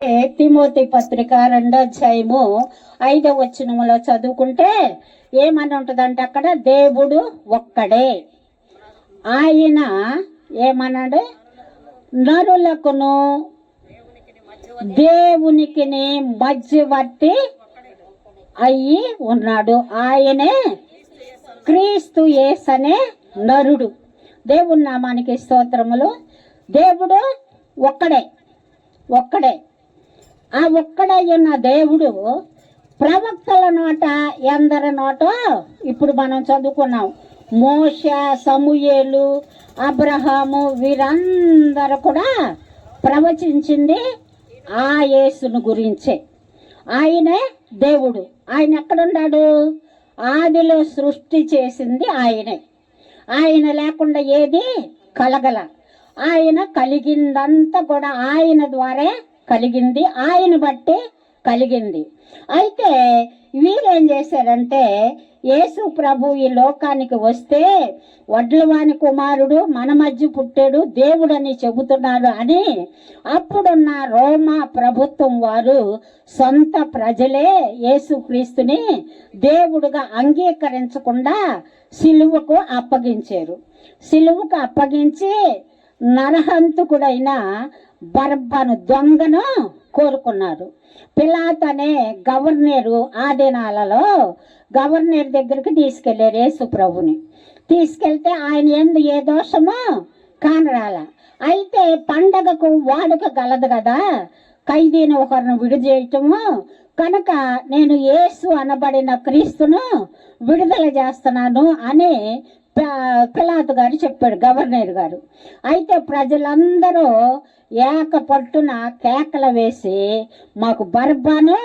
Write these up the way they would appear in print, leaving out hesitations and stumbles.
Timothy పత్రిక 2వ అధ్యాయము 5వ వచనములో చదువుకుంటే ఏమని ఉంటుందంటే అక్కడ దేవుడు ఒక్కడే, ఆయన ఏమన్నాడు, నరులకును దేవునికి మధ్యవర్తి అయ్యి ఉన్నాడు, ఆయనే క్రీస్తు యేసనే నరుడు. దేవుని నామానికి స్తోత్రములు. దేవుడు ఒక్కడే. ఆ ఒక్కడయ్యున్న దేవుడు ప్రవక్తల నోట ఎందరి నోట ఇప్పుడు మనం చదువుకున్నాం. మోషే, సమూయేలు, అబ్రహాము వీరందరూ కూడా ప్రవచించింది ఆ యేసును గురించే. ఆయనే దేవుడు. ఆయన ఎక్కడున్నాడు? ఆదిలో సృష్టి చేసింది ఆయనే. ఆయన లేకుండా ఏది కలగల. ఆయన కలిగిందంతా కూడా ఆయన ద్వారా కలిగింది, ఆయన బట్టి కలిగింది. అయితే వీరేం చేశారంటే, యేసు ప్రభు ఈ లోకానికి వస్తే వడ్లవాని కుమారుడు మన మధ్య పుట్టాడు, దేవుడని చెబుతున్నారు అని అప్పుడున్న రోమా ప్రభుత్వం వారు సొంత ప్రజలే యేసుక్రీస్తుని దేవుడుగా అంగీకరించకుండా సిలువకు అప్పగించారు. సిలువకు అప్పగించి నరహంతకుడైన బరబ్బను, దొంగను కోరుకున్నారు. పిలాతు అనే గవర్నరు ఆ దినాలలో గవర్నర్ దగ్గరికి తీసుకెళ్లారు యేసు ప్రభుని. తీసుకెళ్తే ఆయన యందు ఏ దోషమో కానరాల. అయితే పండగకు వాడుక గలదు కదా ఖైదీని ఒకరిని విడుదల కనుక నేను యేసు అనబడిన క్రీస్తును విడుదల చేస్తున్నాను అని పిలాతు గారు చెప్పాడు, గవర్నర్ గారు. అయితే ప్రజలందరూ ఏక పట్టున కేకలు వేసి, మాకు బరబ్బను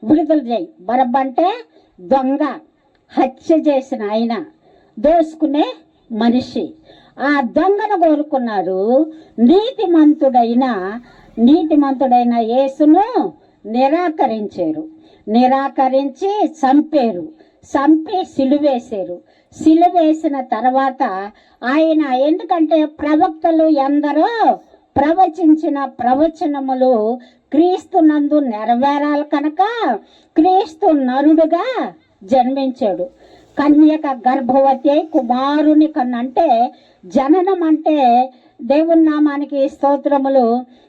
విడుదల చేయి. బరబ్బ అంటే దొంగ, హత్య చేసిన ఆయన, దోసుకునే మనిషి. ఆ దొంగను కోరుకున్నారు. నీతిమంతుడైన యేసును నిరాకరించారు. నిరాకరించి చంపారు. చంపి సిలువేశారు. సిలువేసిన తర్వాత ఆయన, ఎందుకంటే ప్రవక్తలు ఎందరో ప్రవచించిన ప్రవచనములు క్రీస్తునందు నెరవేరాలి కనుక క్రీస్తు నరుడుగా జన్మించాడు. కన్యక గర్భవతి కుమారుని కన్నంటే జననం అంటే దేవుని నామానికి స్తోత్రములు.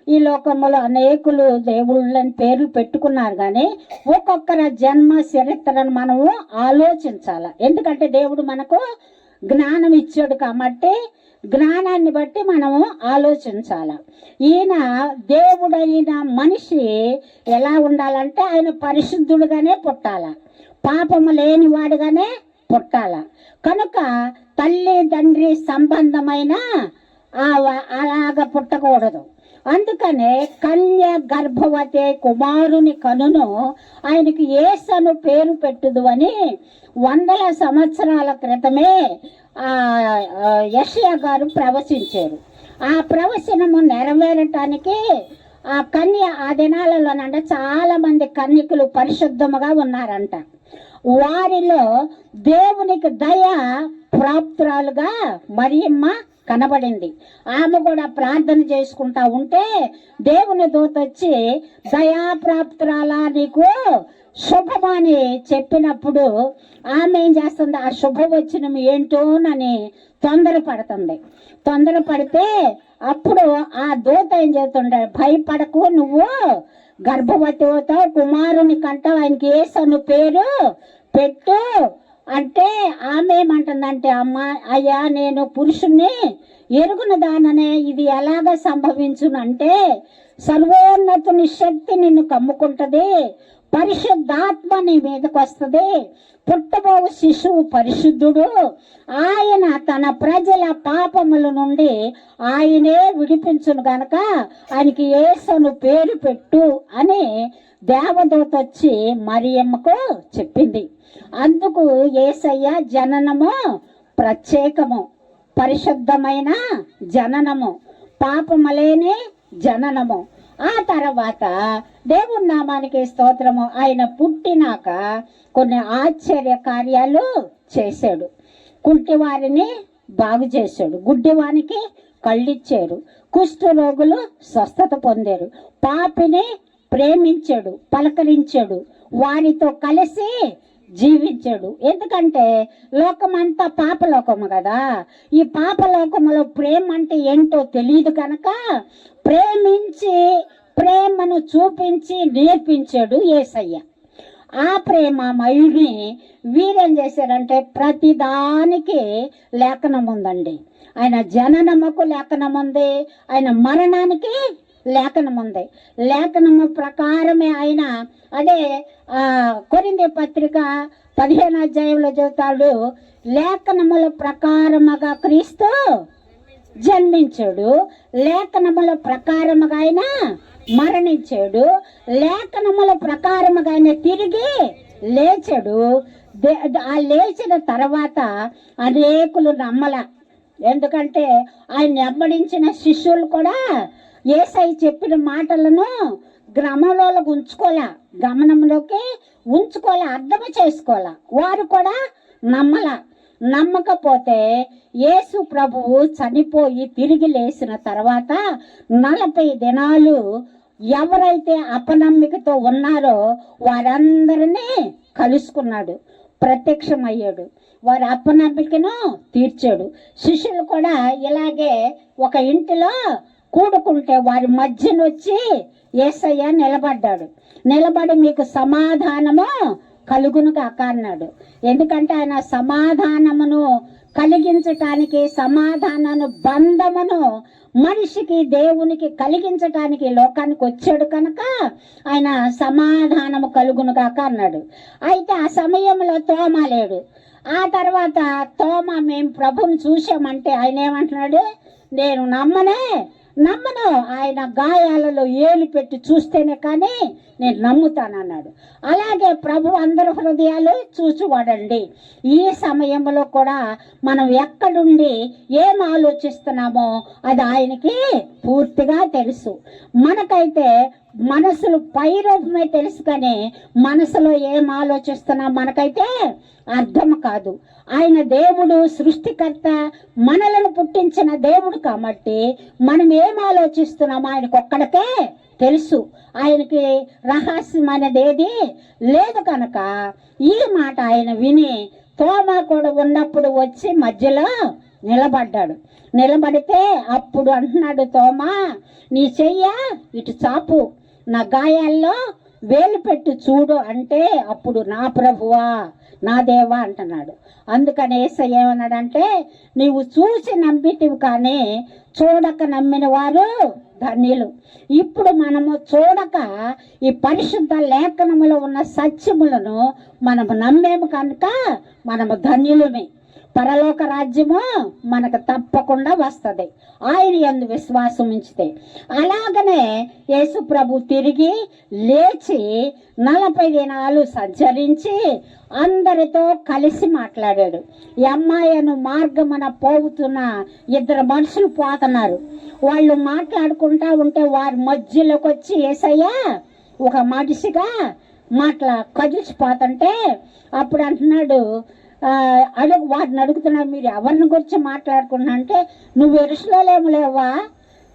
ఈ లోకములో అనేకులు దేవుళ్ళని పేర్లు పెట్టుకున్నారు, కానీ ఒక్కొక్కరి జన్మ చరిత్రను మనము ఆలోచించాలి. ఎందుకంటే దేవుడు మనకు జ్ఞానం ఇచ్చాడు కాబట్టి జ్ఞానాన్ని బట్టి మనము ఆలోచించాలి. ఈయన దేవుడైన మనిషి ఎలా ఉండాలంటే ఆయన పరిశుద్ధుడుగానే పుట్టాల, పాపము లేనివాడుగానే పుట్టాల. కనుక తల్లి తండ్రి సంబంధమైన అలాగ పుట్టకూడదు. అందుకనే కన్య గర్భవతి కుమారుని కనును ఆయనకి యేసను పేరు పెట్టుదు అని 100 సంవత్సరాల క్రితమే యెషయా గారు ప్రవచించారు. ఆ ప్రవచనము నెరవేరటానికి ఆ కన్య ఆ దినాలలోనంటే చాలా మంది కన్యకులు పరిశుద్ధముగా ఉన్నారంట. వారిలో దేవునికి దయ ప్రాప్తురాలుగా మరియమ్మ కనబడింది. ఆమె కూడా ప్రార్థన చేసుకుంటా ఉంటే దేవుని దూత వచ్చి, దయాప్రాప్తురాలా నీకు శుభమని చెప్పినప్పుడు ఆమె ఏం చేస్తుంది, ఆ శుభవచనం ఏంటోనని తొందరపడితే అప్పుడు ఆ దూత ఏం చేస్తుండే, భయపడకు, నువ్వు గర్భవతి అవుతావు, కుమారుని కంటావు, ఆయనకి యేసు పేరు పెట్టు అంటే ఆమె ఏమంటుందంటే, అయ్యా నేను పురుషుణ్ణి ఎరుగున దాననే, ఇది ఎలాగ సంభవించునంటే సర్వోన్నతుని శక్తి నిన్ను కమ్ముకుంటది, పరిశుద్ధాత్మ నీ మీదకి వస్తుంది, పుట్టబోవు శిశువు పరిశుద్ధుడు, ఆయన తన ప్రజల పాపముల నుండి ఆయనే విడిపించును గనక ఆయనకి యేసును పేరు పెట్టు అని దేవదూత వచ్చి మరియమ్మకు చెప్పింది. అందుకు యేసయ్య జననము ప్రత్యేకము, పరిశుద్ధమైన జననము, పాపములేని జననము. ఆ తర్వాత దేవుని నామానికి స్తోత్రము, ఆయన పుట్టినాక కొన్ని ఆశ్చర్య కార్యాలు చేశాడు. కుంటివారిని బాగు చేశాడు, గుడ్డివానికి కళ్ళిచ్చారు, కుష్ఠరోగులు స్వస్థత పొందారు, పాపిని ప్రేమించాడు, పలకరించాడు, వారితో కలిసి జీవించాడు. ఎందుకంటే లోకమంతా పాపలోకము కదా. ఈ పాపలోకములో ప్రేమ అంటే ఏంటో తెలియదు కనుక ప్రేమించి ప్రేమను చూపించి నేర్పించాడు యేసయ్య. ఆ ప్రేమమయుడిని వీరేం చేశారంటే ప్రతిదానికి లేఖనం ఉందండి. ఆయన జననముకు లేఖనం ఉంది, ఆయన మరణానికి లేఖనం ఉంది. లేఖనము ప్రకారమే ఆయన అదే కొరింథీ పత్రిక 15వ అధ్యాయంలో చెబుతాడు, లేఖనముల ప్రకారముగా క్రీస్తు జన్మించాడు, లేఖనముల ప్రకారముగా ఆయన మరణించాడు, లేఖనముల ప్రకారముగా ఆయన తిరిగి లేచాడు. ఆ లేచిన తర్వాత అనేకులు నమ్మల. ఎందుకంటే ఆయన వెంబడించిన శిష్యులు కూడా యేసయ్య చెప్పిన మాటలను గమనంలోకి ఉంచుకోలే, అర్థం చేసుకోలే. వారు కూడా నమ్మకపోతే యేసు ప్రభువు చనిపోయి తిరిగి లేచిన తర్వాత 40 దినాలు ఎవరైతే అపనమ్మికతో ఉన్నారో వారందరినీ కలుసుకున్నాడు, ప్రత్యక్షమయ్యాడు, వారి అపనమ్మికను తీర్చాడు. శిష్యులు కూడా ఇలాగే ఒక ఇంటిలో కూడుకుంటే వారి మధ్యనొచ్చి యేసయ్య నిలబడి మీకు సమాధానము కలుగును కాక అన్నాడు. ఎందుకంటే ఆయన సమాధానమును కలిగించటానికి, సమాధానము బంధమును మనిషికి దేవునికి కలిగించటానికి లోకానికి వచ్చాడు కనుక ఆయన సమాధానము కలుగును కాక అన్నాడు. అయితే ఆ సమయంలో తోమ లేడు. ఆ తర్వాత తోమ మేము ప్రభుని చూసామంటే ఆయన ఏమంటున్నాడు, నేను నమ్మను, ఆయన గాయాలలో ఏలు పెట్టి చూస్తేనే కానీ నేను నమ్ముతానన్నాడు. అలాగే ప్రభు అందరి హృదయాలు చూచువాడండి. ఈ సమయంలో కూడా మనం ఎక్కడుండి ఏం ఆలోచిస్తున్నామో అది ఆయనకి పూర్తిగా తెలుసు. మనకైతే మనసులు పై రూపమే తెలుసు, కానీ మనసులో ఏం ఆలోచిస్తున్నా మనకైతే అర్థం కాదు. ఆయన దేవుడు, సృష్టికర్త, మనలను పుట్టించిన దేవుడు కాబట్టి మనం ఏం ఆలోచిస్తున్నామో ఆయనకు ఒక్కడికే తెలుసు. ఆయనకి రహస్యం అనేది ఏది లేదు కనుక ఈ మాట ఆయన విని తోమా కూడా ఉన్నప్పుడు వచ్చి మధ్యలో నిలబడితే అప్పుడు అంటున్నాడు, తోమా నీ చెయ్య ఇటు చాపు, నా గాయాల్లో వేలు పెట్టి చూడు అంటే అప్పుడు నా ప్రభువా, నా దేవా అంటున్నాడు. అందుకని యేసయ్య ఏమన్నాడంటే, నీవు చూసి నమ్మితివి కానీ చూడక నమ్మిన వారు ధన్యులు. ఇప్పుడు మనము చూడక ఈ పరిశుద్ధ లేఖనములో ఉన్న సత్యములను మనము నమ్మేము కనుక మనము ధన్యులమే. పరలోక రాజ్యము మనకు తప్పకుండా వస్తుంది ఆయన యందు విశ్వాసం ఉంచితే. అలాగనే యేసు ప్రభు తిరిగి లేచి 40 దినాలు సంచరించి అందరితో కలిసి మాట్లాడాడు. ఈ అమ్మాయిను మార్గమున పోతున్న 2 మనుషులు పోతున్నారు. వాళ్ళు మాట్లాడుకుంటా ఉంటే వారి మధ్యలోకి వచ్చి యేసయ్య ఒక మనిషిగా కదిలిసిపోతుంటే అప్పుడు అంటున్నాడు, వాటిని అడుగుతున్నాడు, మీరు ఎవరిని గురించి మాట్లాడుకున్నా అంటే, నువ్వు ఎరుసలేము లేవా,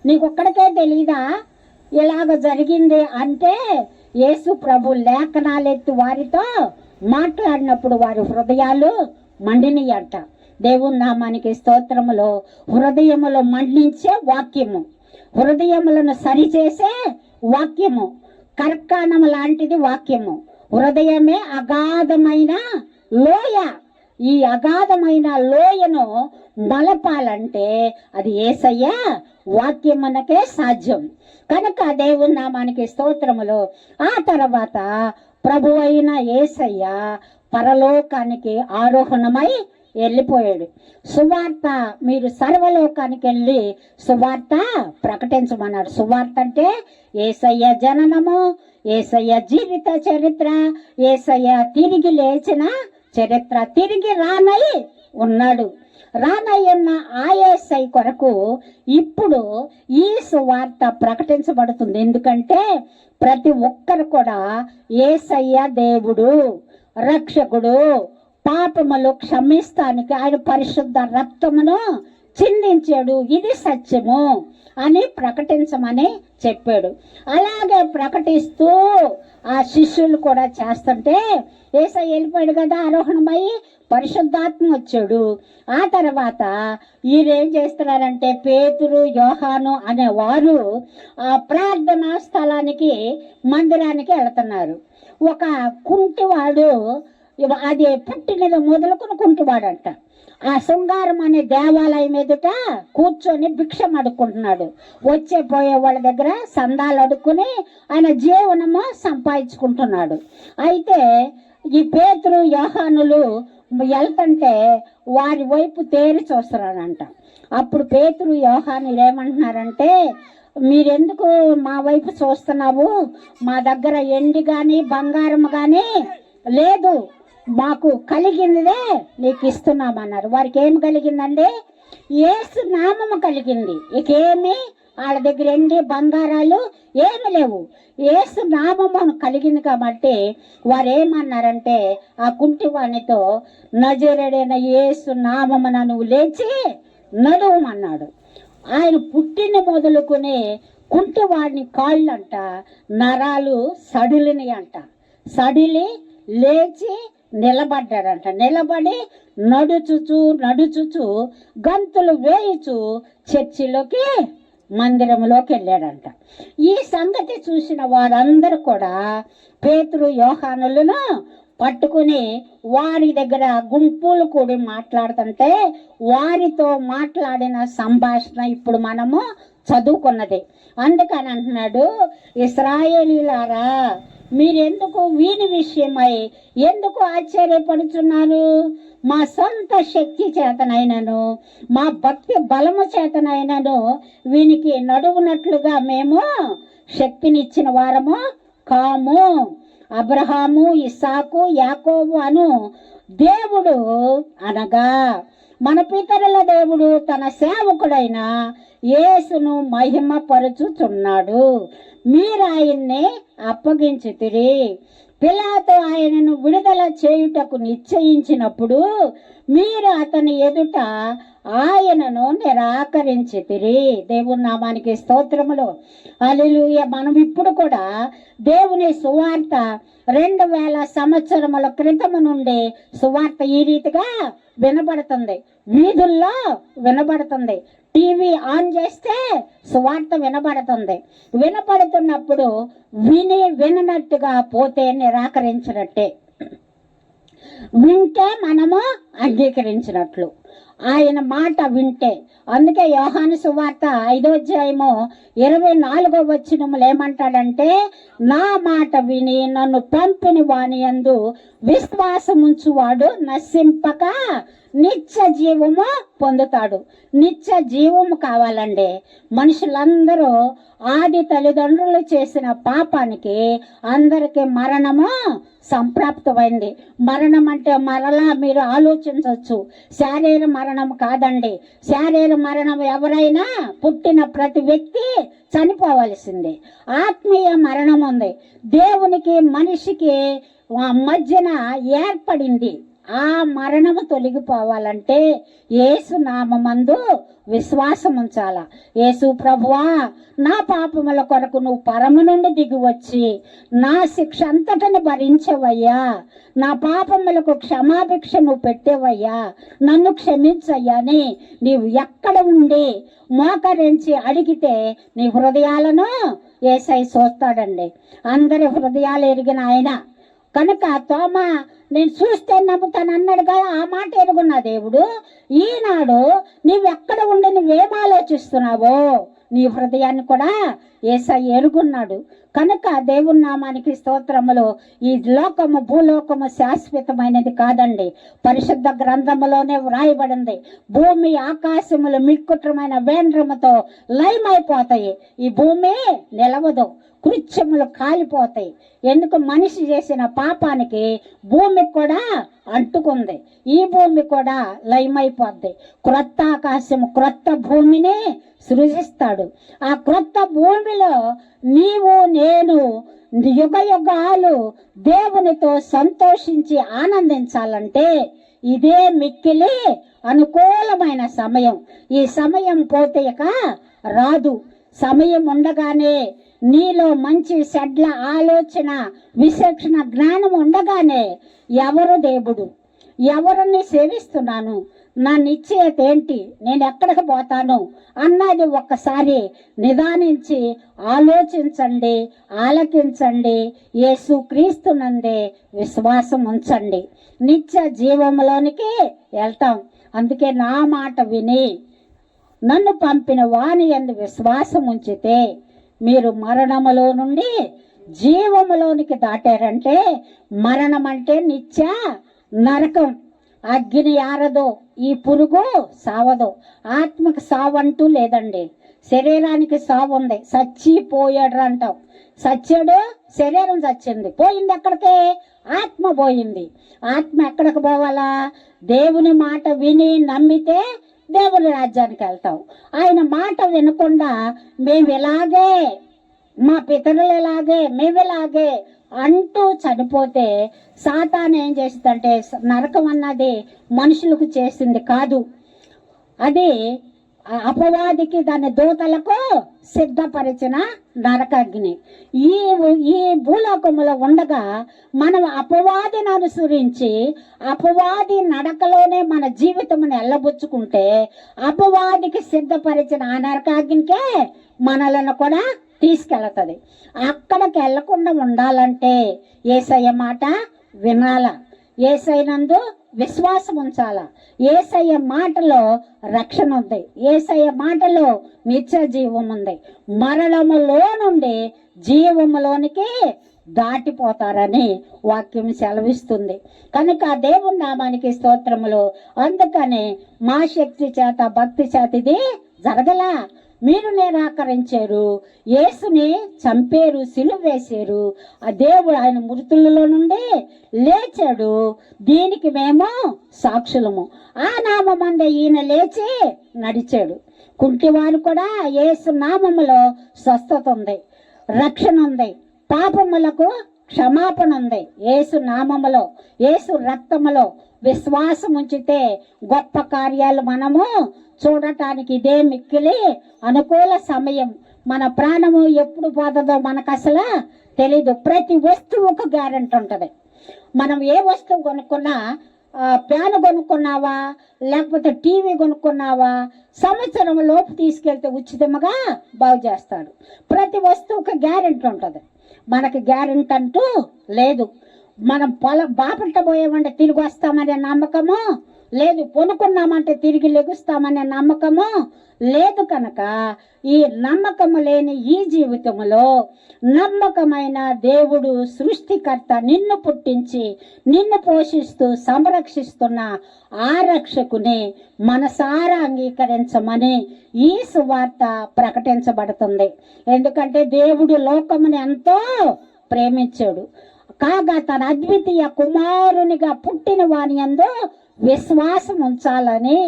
నీకు ఒక్కడికే తెలీదా ఇలాగ జరిగింది అంటే యేసు ప్రభు లేఖనాలెత్తి వారితో మాట్లాడినప్పుడు వారి హృదయాలు మండినయంట. దేవుని నామానికి స్తోత్రములో హృదయములో మండించే వాక్యము, హృదయములను సరిచేసే వాక్యము, కర్కానము లాంటిది వాక్యము. హృదయమే అగాధమైన లోయ. ఈ అగాధమైన లోయను మలపాలంటే అది యేసయ్య వాక్యమునకే సాధ్యం కనుక దేవుని నామానికి స్తోత్రములు. ఆ తర్వాత ప్రభు అయిన యేసయ్య పరలోకానికి ఆరోహణమై వెళ్ళిపోయాడు. సువార్త మీరు సర్వలోకానికి వెళ్ళి సువార్త ప్రకటించమన్నాడు. సువార్త అంటే యేసయ్య జననము, యేసయ్య జీవిత చరిత్ర, యేసయ్య తిరిగి లేచిన చరిత్ర, తిరిగి రానై ఉన్నాడు. రానయ్యున్న ఆ యేసయ్య కొరకు ఇప్పుడు ఈ సువార్త ప్రకటించబడుతుంది. ఎందుకంటే ప్రతి ఒక్కరు కూడా యేసయ్య దేవుడు, రక్షకుడు, పాపములు క్షమిస్తానికి ఆయన పరిశుద్ధ రక్తమును చిందించాడు, ఇది సత్యము అని ప్రకటించమని చెప్పాడు. అలాగే ప్రకటిస్తూ ఆ శిష్యులు కూడా చేస్తుంటే యేసయ్య వెళ్ళిపోయాడు కదా ఆరోహణమై, పరిశుద్ధాత్మ వచ్చాడు. ఆ తర్వాత వీరేం చేస్తున్నారంటే పేతురు యోహాను అనేవారు ఆ ప్రార్థనా స్థలానికి మందిరానికి వెళుతున్నారు. ఒక కుంటివాడు, అది పుట్టినది మొదలుకుని కుంటివాడంట, ఆ శృంగారం అనే దేవాలయం ఎదుట కూర్చొని భిక్షం అడుక్కుంటున్నాడు. వచ్చే పోయే వాళ్ళ దగ్గర సందాలు అడుక్కుని ఆయన జీవనము సంపాదించుకుంటున్నాడు. అయితే ఈ పేతురు యోహానులు వెళ్తుంటే వారి వైపు తేరి చూస్తున్నాడంట. అప్పుడు పేతురు యోహానులు ఏమంటున్నారంటే, మీరెందుకు మా వైపు చూస్తున్నావు? మా దగ్గర ఎండి కానీ బంగారం కానీ లేదు, మాకు కలిగిందే నీకు ఇస్తున్నామన్నారు. వారికి ఏమి కలిగిందండి? యేసు నామము కలిగింది. ఇకేమి వాళ్ళ దగ్గర ఎండి బంగారాలు ఏమి లేవు, యేసు నామము కలిగింది. కాబట్టి వారు ఏమన్నారంటే ఆ కుంటివానితో, నజరేయుడైన యేసు నామమున నువ్వు లేచి నడువమన్నాడు. ఆయన పుట్టిన మొదలుకుని కుంటివాడిని కాళ్ళంట నరాలు సడిలిని అంట, సడిలి లేచి నిలబడ్డాడంట. నిలబడి నడుచుచు గంతులు వేయుచు చర్చిలోకి మందిరంలోకి వెళ్ళాడంట. ఈ సంగతి చూసిన వారందరూ కూడా పేతురు యోహానులను పట్టుకుని వారి దగ్గర గుంపులు కూడి మాట్లాడుతుంటే వారితో మాట్లాడిన సంభాషణ ఇప్పుడు మనము చదువుకున్నది. అందుకని అంటున్నాడు, ఇశ్రాయేలీయులారా, మీరెందుకు వీని విషయమై ఎందుకు ఆశ్చర్యపడుచున్నారు? మా సొంత శక్తి చేతనైనను మా భక్తి బలము చేతనైనను వీనికి నడువునట్లుగా మేము శక్తినిచ్చిన వారము కాము. అబ్రహాము, ఇస్సాకు, యాకోబు అను దేవుడు అనగా మన పితరుల దేవుడు తన సేవకుడైన యేసును మహిమపరచుచున్నాడు. మీరు ఆయన్ని అప్పగించితిరి. పిలాతు ఆయనను విడుదల చేయుటకు నిశ్చయించినప్పుడు మీరు అతని ఎదుట ఆయనను నిరాకరించితిరి. దేవుని నామానికి స్తోత్రములు. హల్లెలూయా. మనం ఇప్పుడు కూడా దేవుని సువార్త 2000 సంవత్సరముల క్రితము నుండి సువార్త ఈ రీతిగా వినబడుతుంది, వీధుల్లో వినబడుతుంది. టీవీ ఆన్ చేస్తే సువార్త వినబడుతుంది. వినపడుతున్నప్పుడు విననట్టుగా పోతే నిరాకరించినట్టే, వింటే మనము అంగీకరించినట్లు ఆయన మాట వింటే. అందుకే యోహాను సువార్త 5వ అధ్యాయము 24వ వచనములు ఏమంటాడంటే, నా మాట విని నన్ను పంపిన వాని యందు విశ్వాసముంచువాడు నశింపక నిత్య జీవము పొందుతాడు. నిత్య జీవము కావాలండి. మనుషులందరూ ఆది తల్లిదండ్రులు చేసిన పాపానికి అందరికీ మరణము సంప్రాప్తమైంది. మరణం అంటే మరలా మీరు ఆలోచించవచ్చు, శారీర మరణం కాదండి. శారీర మరణం ఎవరైనా పుట్టిన ప్రతి వ్యక్తి చనిపోవలసిందే. ఆత్మీయ మరణం ఉంది. దేవునికి మనిషికి మధ్యన ఏర్పడింది. ఆ మరణము తొలగిపోవాలంటే యేసు నామమందు విశ్వాసం ఉంచాల. యేసు ప్రభువా, నా పాపముల కొరకు నువ్వు పరము నుండి దిగి వచ్చి నా శిక్ష అంతటిని భరించవయ్యా, నా పాపములకు క్షమాభిక్ష నువ్వు పెట్టేవయ్యా, నన్ను క్షమించయ్యా అని నీవు ఎక్కడ ఉండి మోకరించి అడిగితే నీ హృదయాలను యేసయ్య చూస్తాడండి. అందరి హృదయాలు ఎరిగిన ఆయన కనుక తోమా నేను చూస్తే నమ్ముతాను అన్నాడు కదా, ఆ మాట ఎరుగున్న దేవుడు ఈనాడు నీవెక్కడ ఉండి నువ్వేం ఆలోచిస్తున్నావో నీ హృదయాన్ని కూడా యేసయ్య ఎరుగున్నాడు. కనుక దేవుని నామానికి స్తోత్రములు. ఈ లోకము భూలోకము శాశ్వతమైనది కాదండి. పరిశుద్ధ గ్రంథములోనే వ్రాయబడింది, భూమి ఆకాశములు మిక్కుటమైన వేంద్రముతో లయమైపోతాయి, ఈ భూమి నిలవదు, కృత్యములు కాలిపోతాయి. ఎందుకు? మనిషి చేసిన పాపానికి భూమి కూడా అంటుకుంది, ఈ భూమి కూడా లయమైపోద్ది. క్రొత్త ఆకాశము క్రొత్త భూమిని సృజిస్తాడు. ఆ క్రొత్త భూమిలో నీవు నేను యుగ యుగాలు దేవునితో సంతోషించి ఆనందించాలంటే ఇదే మిక్కిలి అనుకూలమైన సమయం. ఈ సమయం పోతేక రాదు. సమయం ఉండగానే నీలో మంచి చెడ్ల ఆలోచన, విచక్షణ, జ్ఞానం ఉండగానే ఎవరు దేవుడు, ఎవరిని సేవిస్తున్నాను, నా నిశ్చయత ఏంటి, నేను ఎక్కడికి పోతాను అన్నది ఒక్కసారి నిదానించి ఆలోచించండి, ఆలకించండి. యేసుక్రీస్తునందే విశ్వాసం ఉంచండి, నిత్య జీవంలోనికి వెళ్తాం. అందుకే నా మాట విని నన్ను పంపిన వాని యందు విశ్వాసం ఉంచితే మీరు మరణములో నుండి జీవములోనికి దాటారంటే, మరణం అంటే నిత్య నరకం. అగ్ని ఆరదో, ఈ పురుగు సావదో. ఆత్మకు సావు అంటూ లేదండి, శరీరానికి సావు ఉంది. చచ్చిపోయాడు అంటాం, చచ్చాడు, శరీరం చచ్చింది, పోయింది ఎక్కడికి? ఆత్మ పోయింది. ఆత్మ ఎక్కడికి పోవాలా? దేవుని మాట విని నమ్మితే దేవుని రాజ్యానికి వెళ్తాం. ఆయన మాట వినకుండా మేము ఇలాగే, మా పితరులు ఇలాగే, మేము ఇలాగే అంటూ చనిపోతే సాతాను ఏం చేస్తుందంటే, నరకం అన్నది మనుషులకు చేసింది కాదు, అది అపవాదికి, దాని దూతలకు సిద్ధపరిచిన నరకాగ్ని. ఈ భూలోకములో ఉండగా మనం అపవాదిని అనుసరించి అపవాది నడకలోనే మన జీవితమును ఎల్లబుచ్చుకుంటే, అపవాదికి సిద్ధపరిచిన ఆ నరకాగ్నికే మనలను కూడా తీసుకెళ్తుంది. అక్కడికి వెళ్లకుండా ఉండాలంటే యేసయ్య మాట వినాల, యేసయ్యనందు విశ్వాసం ఉంచాల. యేసయ్య మాటలో రక్షణ ఉంది, యేసయ్య మాటలో నిత్య జీవం ఉంది. మరణములో నుండి జీవములోనికి దాటిపోతారని వాక్యం సెలవిస్తుంది. కనుక దేవుని నామానికి స్తోత్రములు. అందుకని మా శక్తి చేత, భక్తి చేత ఇది జరగలా. మీరు నిరాకరించారు, యేసుని చంపారు, సిలువ వేశారు. ఆ దేవుడు ఆయన మృతులలో నుండి లేచాడు, దీనికి మేము సాక్షులము. ఆ నామమందే ఈయన లేచి నడిచాడు. కుంటివారు కూడా యేసు నామములో స్వస్థత ఉంది, రక్షణ ఉంది, పాపములకు క్షమాపణ ఉంది. యేసు నామములో, యేసు రక్తములో విశ్వాసం ఉంచితే గొప్ప కార్యాలు మనము చూడటానికి ఇదే మిక్కిలి అనుకూల సమయం. మన ప్రాణము ఎప్పుడు పోతుందో మనకు అసలు తెలీదు. ప్రతి వస్తువుకు గ్యారెంటీ ఉంటుంది. మనం ఏ వస్తువు కొనుక్కున్నా, ఫ్యాన్ కొనుక్కున్నావా, లేకపోతే టీవీ కొనుక్కున్నావా, సంవత్సరం లోపు తీసుకెళ్తే ఉచితంగా బాగు చేస్తాడు. ప్రతి వస్తువుకి గ్యారెంటీ ఉంటుంది. మనకి గ్యారెంటీ అంటూ లేదు. మనం బాపట్ల పోయామంటే తిరిగి వస్తామనే నమ్మకము లేదు, కొనుక్కున్నామంటే తిరిగి లెగుస్తామనే నమ్మకము లేదు. కనుక ఈ నమ్మకము లేని ఈ జీవితంలో నమ్మకమైన దేవుడు, సృష్టికర్త, నిన్ను పుట్టించి నిన్ను పోషిస్తూ సంరక్షిస్తున్న ఆ రక్షకుని మనసారా అంగీకరించమని ఈ సువార్త ప్రకటించబడుతుంది. ఎందుకంటే దేవుడు లోకముని ఎంతో ప్రేమించాడు, కాగా తన అద్వితీయ కుమారునిగా పుట్టిన వాని యందు విశ్వాసం ఉంచాలని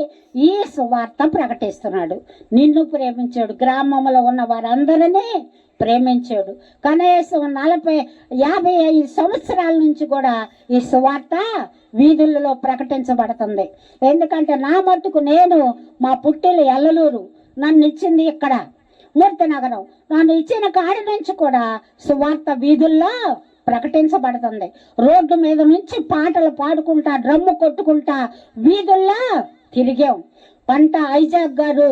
ఈ సువార్త ప్రకటిస్తున్నాడు. నిన్ను ప్రేమించాడు, గ్రామంలో ఉన్న వారందరినీ ప్రేమించాడు. కనీసం 40-55 సంవత్సరాల నుంచి కూడా ఈ సువార్త వీధులలో ప్రకటించబడుతుంది. ఎందుకంటే నా మట్టుకు నేను, మా పుట్టిల్లు ఎల్లలూరు, నన్ను ఇచ్చింది ఇక్కడ మూర్తి నగరం, నన్ను ఇచ్చిన కాడి నుంచి కూడా సువార్త వీధుల్లో ప్రకటించబడుతుంది. రోడ్డు మీద నుంచి పాటలు పాడుకుంటా, డ్రమ్ము కొట్టుకుంటా వీధుల్లో తిరిగాం. పంట ఐజాక్ గారు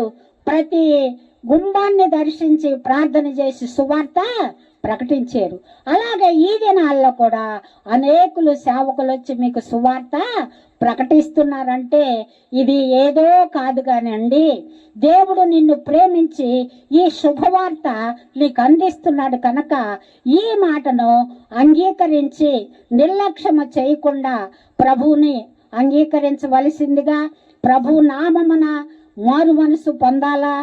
ప్రతి గుంబాన్ని దర్శించి ప్రార్థన చేసి సువార్త ప్రకటించారు. అలాగే ఈ దినాల్లో కూడా అనేకులు సేవకులు వచ్చి మీకు సువార్త ప్రకటిస్తున్నారంటే ఇది ఏదో కాదు కానివ్వండి, దేవుడు నిన్ను ప్రేమించి ఈ శుభవార్త నీకు అందిస్తున్నాడు. కనుక ఈ మాటను అంగీకరించి నిర్లక్ష్యము చేయకుండా ప్రభువుని అంగీకరించవలసిందిగా, ప్రభు నామమున మారు మనసు పొందాలా,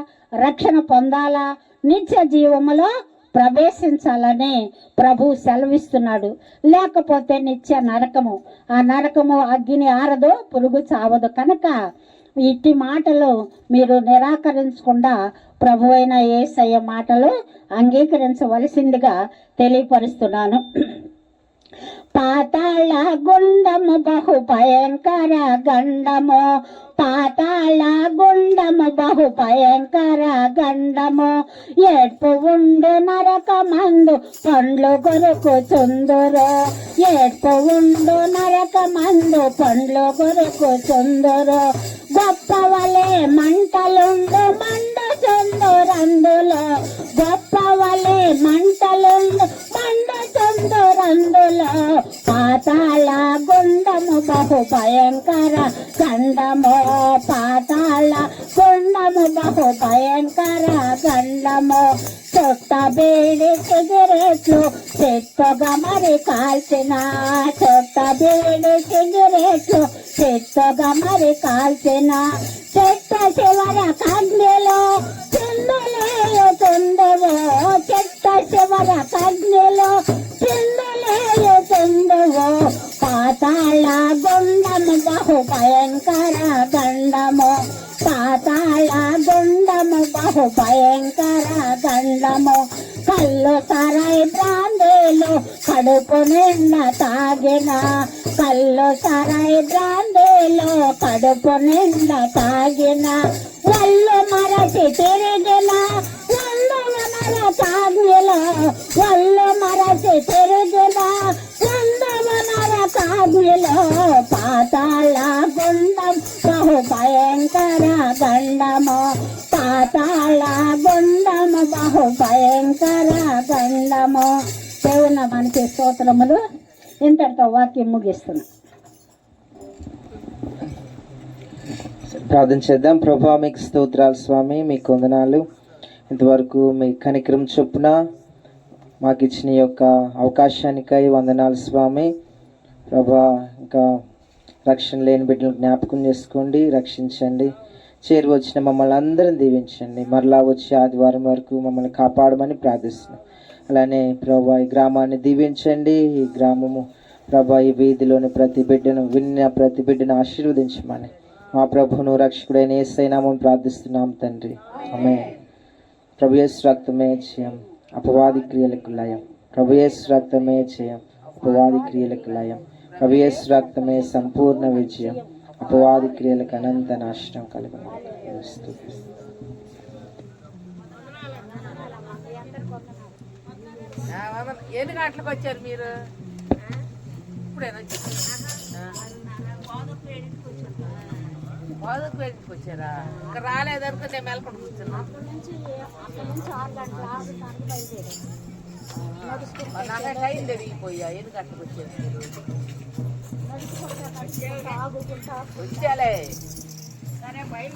రక్షణ పొందాలా, నిత్య జీవములో ప్రవేశించాలని ప్రభు సెలవిస్తున్నాడు. లేకపోతే నిత్య నరకము, ఆ నరకము అగ్ని ఆరదు, పురుగు చావదు. కనుక ఇట్టి మాటలు మీరు నిరాకరించకుండా ప్రభు అయిన యేసయ్య మాటలు అంగీకరించవలసిందిగా తెలియపరుస్తున్నాను. పాతాళ గుండము బహు భయంకర గండము, పాతాళ గుండము బహు భయంకర గండము, ఏడ్పు ఉండు నరకమందు పండ్లు కొరుకుచుందురు, ఏడ్పు ఉండు నరకమందు పండ్లు కొరుకుచుందురు, గొప్పవలే మంటలుండు మండుచుందురందులో, గొప్పవలే మంటలుండు మండుచుందురందులో, పాతాళ గుండము బహు భయంకర గండము, పాతాళ గుండము బహు భయంకర గండము, చుట్ట బీడి సిగరెట్లు చెట్టుగా మరి కాల్చిన, చుట్ట బీడి సిగరెట్లు చెట్టుగా మరి కాల్చిన, చెట్ట చివర కగ్నిలో చిందులేయుతుందువు, చెట్ట చివర కగ్నిలో చిందులేయుతుందువు, పాతాళ గుండము బహు భయంకర గండము, పాతాళ గుండము బహు భయంకర గండము, కళ్ళు సరై బ్రాందేలు కడుపు నిండా తాగిన, కళ్ళు సరై బ్రాందేలు కడుపు నిండా తాగిన, ఒళ్ళు మరచి తిరిగిన వందవనర కాగ్నిలో, ఒళ్ళు మరచి తిరిగిన వందవనర కాగ్నిలో, పాతాళ గుండం బహు భయంకర గండము, పాతాళ గుండము బహు భయంకర గండము. దేవుని మనకి స్తోత్రములు. ఇంతటితో వాక్యం ముగిస్తున్నా. ప్రార్థన చేద్దాం. ప్రభా మీకు స్తోత్రాలు స్వామి, మీకు వందనాలు. ఇంతవరకు మీ కనికరం చొప్పున మాకు ఇచ్చిన ఈ యొక్క అవకాశానికై వందనాలు స్వామి. ప్రభా ఇంకా రక్షణ లేని బిడ్డలను జ్ఞాపకం చేసుకోండి, రక్షించండి. చేరి వచ్చిన మమ్మల్ని అందరం దీవించండి. మరలా వచ్చే ఆదివారం వరకు మమ్మల్ని కాపాడమని ప్రార్థిస్తున్నాం. అలానే ప్రభా ఈ గ్రామాన్ని దీవించండి. ఈ గ్రామము ప్రభా ఈ వీధిలోని ప్రతి బిడ్డను, విన్న ప్రతి బిడ్డను ఆశీర్వదించమని మా ప్రభువును రక్షకుడైన యేసయ్య నామమున ప్రార్థిస్తున్నాం తండ్రి. ఆమేన్. ప్రభు యేసు రక్తమే జయం, అపవాది క్రియలకు లయం. ప్రభు యేసు రక్తమే జయం, అపవాది క్రియలకు లయం. ప్రభు యేసు రక్తమే సంపూర్ణ విజయం, అపవాది క్రియలకు అనంత నాశనం కలుగును. ఎన్ని గంటలకు వచ్చారు మీరు? ఇప్పుడేనా బాదుకు వచ్చారా? ఇంకా రాలేదనుకో నేను మెలకొని కూర్చున్నా. నాకు టైం జరిగిపోయా. ఎన్ని గంటలకు వచ్చారు మీరు? వచ్చాలే.